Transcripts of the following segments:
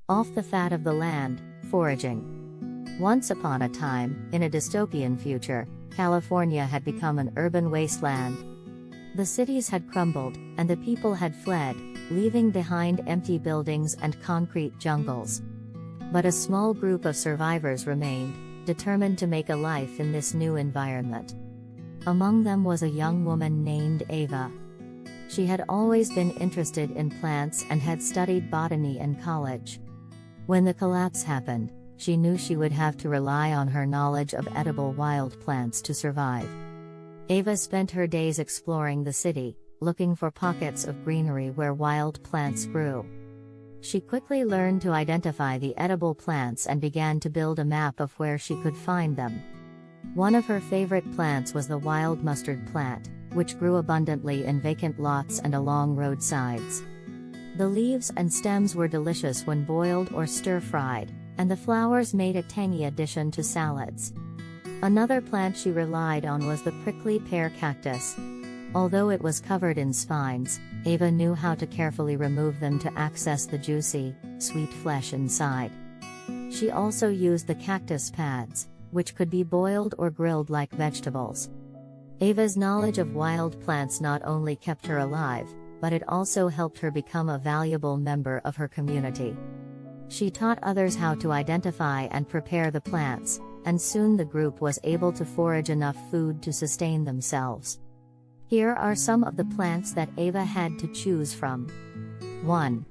Off the fat of the land, foraging. Once upon a time, in a dystopian future, California had become an urban wasteland. The cities had crumbled, and the people had fled, leaving behind empty buildings and concrete jungles. But a small group of survivors remained, determined to make a life in this new environment. Among them was a young woman named Ava. She had always been interested in plants and had studied botany in college. When the collapse happened, she knew she would have to rely on her knowledge of edible wild plants to survive. Ava spent her days exploring the city, looking for pockets of greenery where wild plants grew. She quickly learned to identify the edible plants and began to build a map of where she could find them. One of her favorite plants was the wild mustard plant, which grew abundantly in vacant lots and along roadsides. The leaves and stems were delicious when boiled or stir-fried, and the flowers made a tangy addition to salads. Another plant she relied on was the prickly pear cactus. Although it was covered in spines, Ava knew how to carefully remove them to access the juicy, sweet flesh inside. She also used the cactus pads, which could be boiled or grilled like vegetables. Ava's knowledge of wild plants not only kept her alive, but it also helped her become a valuable member of her community. She taught others how to identify and prepare the plants, and soon the group was able to forage enough food to sustain themselves. Here are some of the plants that Ava had to choose from. 1.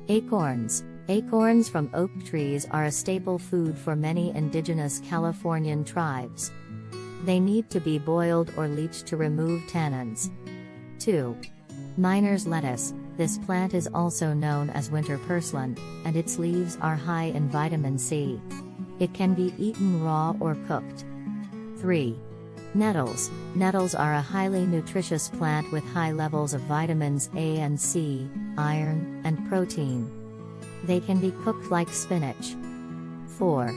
Acorns. Acorns from oak trees are a staple food for many indigenous Californian tribes. They need to be boiled or leached to remove tannins. 2. Miner's lettuce. This plant is also known as winter purslane, and its leaves are high in vitamin C. It can be eaten raw or cooked. 3. Nettles. Nettles are a highly nutritious plant with high levels of vitamins A and C, iron, and protein. They can be cooked like spinach. 4.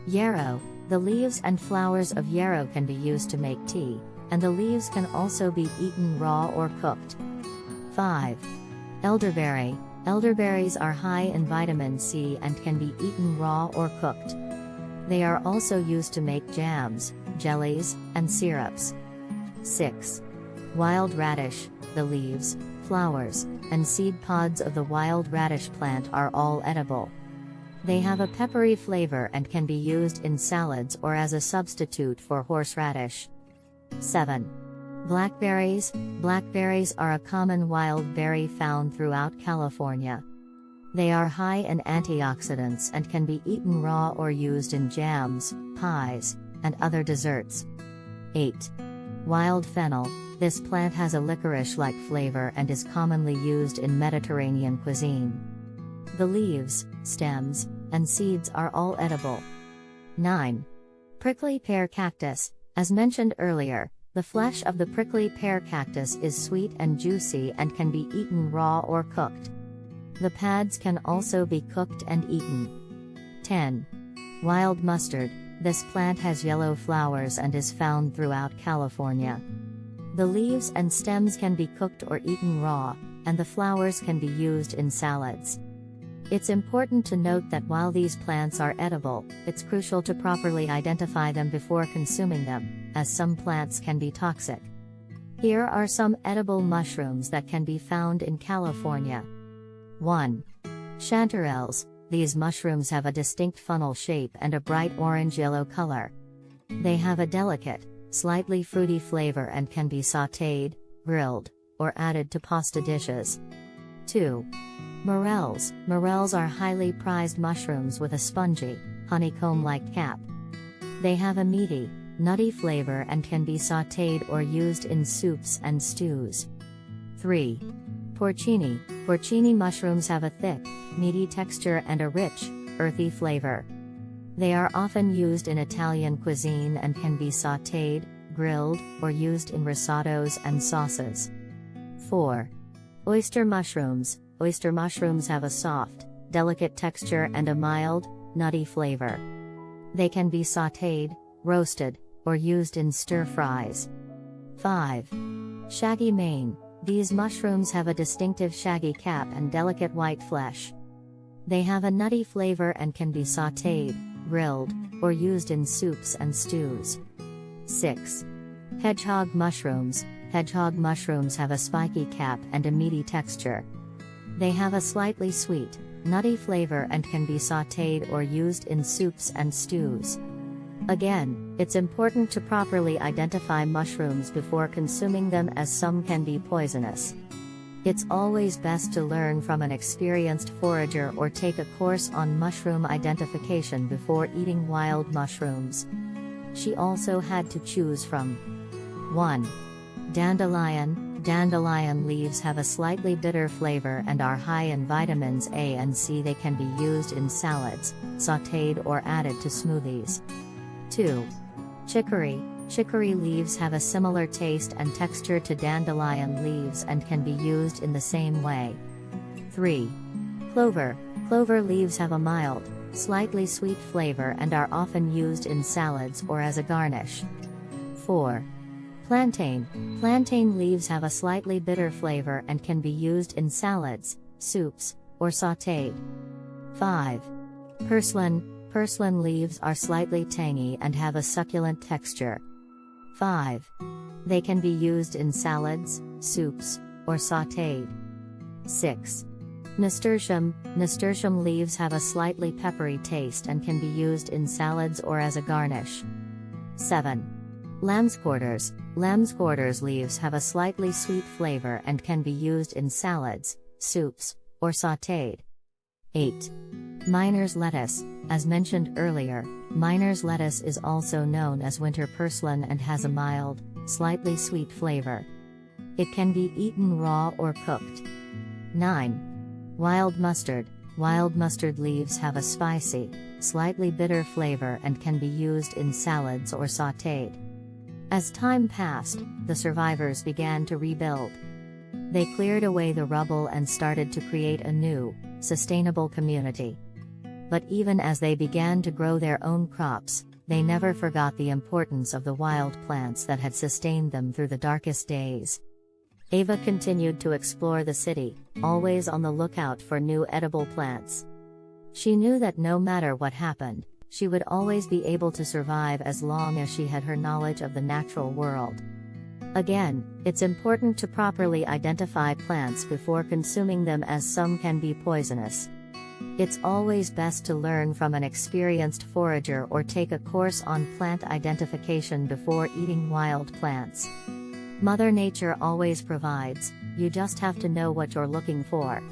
Yarrow. The leaves and flowers of yarrow can be used to make tea, and the leaves can also be eaten raw or cooked. 5. Elderberry. Elderberries are high in vitamin C and can be eaten raw or cooked. They are also used to make jams, jellies, and syrups. 6. Wild radish. The leaves, flowers, and seed pods of the wild radish plant are all edible. They have a peppery flavor and can be used in salads or as a substitute for horseradish. 7. Blackberries. Blackberries are a common wild berry found throughout California. They are high in antioxidants and can be eaten raw or used in jams, pies, and other desserts. 8. Wild fennel. This plant has a licorice-like flavor and is commonly used in Mediterranean cuisine. The leaves, stems, and seeds are all edible. 9. Prickly pear cactus. As mentioned earlier, the flesh of the prickly pear cactus is sweet and juicy and can be eaten raw or cooked. The pads can also be cooked and eaten. 10. Wild mustard. This plant has yellow flowers and is found throughout California. The leaves and stems can be cooked or eaten raw, and the flowers can be used in salads. It's important to note that while these plants are edible, it's crucial to properly identify them before consuming them, as some plants can be toxic. Here are some edible mushrooms that can be found in California. 1. Chanterelles. These mushrooms have a distinct funnel shape and a bright orange-yellow color. They have a delicate, slightly fruity flavor and can be sautéed, grilled, or added to pasta dishes. 2. Morels. Morels are highly prized mushrooms with a spongy, honeycomb-like cap. They have a meaty, nutty flavor and can be sautéed or used in soups and stews. 3. Porcini. Porcini mushrooms have a thick, meaty texture and a rich, earthy flavor. They are often used in Italian cuisine and can be sautéed, grilled, or used in risottos and sauces. 4. Oyster mushrooms. Oyster mushrooms have a soft, delicate texture and a mild, nutty flavor. They can be sautéed, roasted, or used in stir-fries. 5. Shaggy mane. These mushrooms have a distinctive shaggy cap and delicate white flesh. They have a nutty flavor and can be sautéed, grilled, or used in soups and stews. 6. Hedgehog mushrooms. Hedgehog mushrooms have a spiky cap and a meaty texture. They have a slightly sweet, nutty flavor and can be sautéed or used in soups and stews. Again, it's important to properly identify mushrooms before consuming them, as some can be poisonous. It's always best to learn from an experienced forager or take a course on mushroom identification before eating wild mushrooms. She also had to choose from 1. Dandelion. Dandelion leaves have a slightly bitter flavor and are high in vitamins A and C. They can be used in salads, sautéed or added to smoothies. 2. Chicory. Chicory leaves have a similar taste and texture to dandelion leaves and can be used in the same way. 3. Clover. Clover leaves have a mild, slightly sweet flavor and are often used in salads or as a garnish. 4. Plantain. Plantain leaves have a slightly bitter flavor and can be used in salads, soups, or sautéed. 5. Purslane. Purslane leaves are slightly tangy and have a succulent texture. 5. They can be used in salads, soups, or sautéed. 6. Nasturtium. Nasturtium leaves have a slightly peppery taste and can be used in salads or as a garnish. 7. Lamb's quarters. Lamb's quarters leaves have a slightly sweet flavor and can be used in salads, soups, or sautéed. 8. Miner's lettuce. As mentioned earlier, miner's lettuce is also known as winter purslane and has a mild, slightly sweet flavor. It can be eaten raw or cooked. 9. Wild mustard. Wild mustard leaves have a spicy, slightly bitter flavor and can be used in salads or sautéed. As time passed, the survivors began to rebuild. They cleared away the rubble and started to create a new, sustainable community. But even as they began to grow their own crops, they never forgot the importance of the wild plants that had sustained them through the darkest days. Ava continued to explore the city, always on the lookout for new edible plants. She knew that no matter what happened, she would always be able to survive as long as she had her knowledge of the natural world. Again, it's important to properly identify plants before consuming them, as some can be poisonous. It's always best to learn from an experienced forager or take a course on plant identification before eating wild plants. Mother Nature always provides, you just have to know what you're looking for.